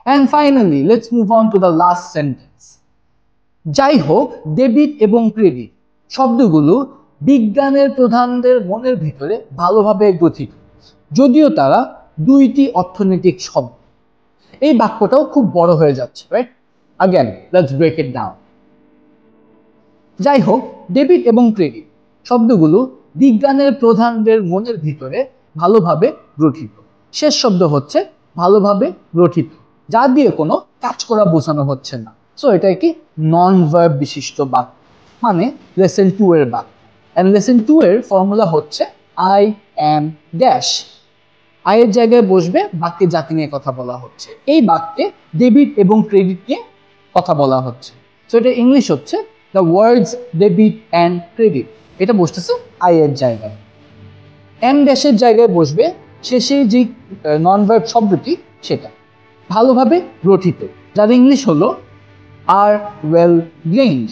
And finally, let's move on to the last sentence. যাই হোক, debit এবং credit শব্দগুলো বিজ্ঞানের প্রধানদের মনের ভিতরে ভালোভাবে গঠিত, যদিও তারা দুইটি অর্থনৈতিক শব্দ। এই বাক্যটাও খুব বড় হয়ে যাচ্ছে, right? Again, let's break it down. যাই হোক, ডেবিট এবং ক্রেডিট শব্দগুলো বিজ্ঞানের প্রধানদের মনের ভিতরে ভালোভাবে গঠিত। শেষ শব্দ হচ্ছে ভালোভাবে গঠিত, যা দিয়ে কোনো কাজ করা বোঝানো হচ্ছে না। সো এটা কি নন ভার্ব বিশিষ্ট বাক্য, মানে লেসন 2 এর বাক্য। এন্ড লেসন 2 এর ফর্মুলা হচ্ছে আই অ্যাম ড্যাশ। আই এর জায়গায় বসবে, বাক্যে জাতি নিয়ে কথা বলা হচ্ছে। এই বাক্যে ডেবিট এবং ক্রেডিট নিয়ে কথা বলা হচ্ছে। সো এটা ইংলিশ হচ্ছে the words debit and credit. এটা বসতেছে আই এর জায়গায়। এম ড্যাশের জায়গায় বসবে শেষে যে নন ভার্ব শব্দটি, সেটা ভালোভাবে গঠিত, যার ইংলিশ হলো আর ওয়েল গ্রেইনড।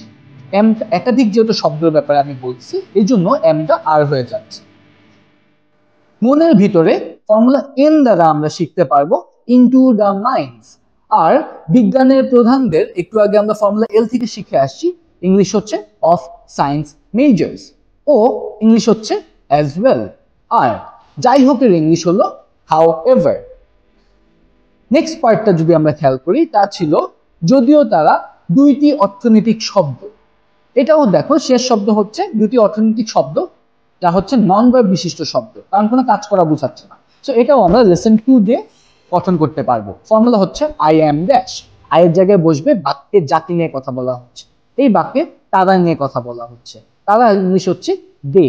এম একাধিক যেহেতু শব্দের ব্যাপারে আমি বলছি, এই জন্য এমটা আর হয়ে যাচ্ছে। মনের ভিতরে ফর্মুলা এন দ্বারা আমরা শিখতে পারবো ইনটু দ্য মাইন্ডস। আর বিজ্ঞানের প্রধানদের একটু আগে আমরা ফর্মুলা এল থেকে শিখে আসছি, ইংলিশ হচ্ছে অফ সায়েন্স মেজর্স, ও ইংলিশ হচ্ছে অ্যাজ ওয়েল। আর যাই হোক এর ইংলিশ হলো হাউ এভার। নেক্সট পার্টটা যদি আমরা খেয়াল করি, তা ছিল যদিও তারা দুইটি অর্থনৈতিক শব্দ। এটাও দেখো, শেষ শব্দ হচ্ছে দুটি অর্থনৈতিক শব্দ, যা হচ্ছে নন ভার্ব বিশিষ্ট শব্দ, কারণ কোনো কাজ করা বোঝাচ্ছে না। সো এটাও আমরা লেসন 2 দিয়ে গঠন করতে পারবো। ফর্মুলা হচ্ছে আই অ্যাম ড্যাশ। আই এর জায়গায় বসবে, বাক্যের জাতি নিয়ে কথা বলা হচ্ছে। এই বাক্যে তারা নিয়ে কথা বলা হচ্ছে। তারা ইংলিশ হচ্ছে দে।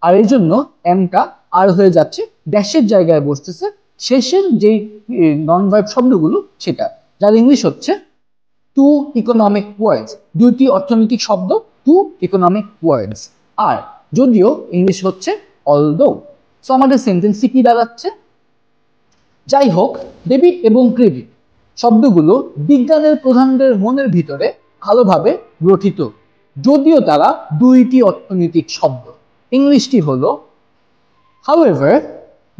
আর এই জন্য এমটা আর হয়ে যাচ্ছে, ড্যাশের জায়গায় বসতেছে শেষের যে নন ভার্ব শব্দগুলো, সেটা, যার ইংলিশ হচ্ছে টু ইকোনমিক ওয়ার্ডস। দুইটি অর্থনৈতিক শব্দ, টু ইকোনমিক ওয়ার্ডস। আর যদিও ইংলিশ হচ্ছে অলদো। সো আমাদের সেন্টেন্সটি কি দাঁড়াচ্ছে? যাই হোক, ডেবিট এবং ক্রেডিট শব্দগুলো বিজ্ঞানের প্রধানদের মনের ভিতরে ভালোভাবে গঠিত, যদিও তারা দুইটি অর্থনৈতিক শব্দ। ইংলিশটি হলো however,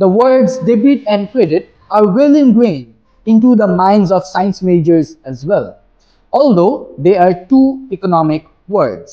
the words debit and credit are well ingrained into the minds of science majors as well, although they are two economic words.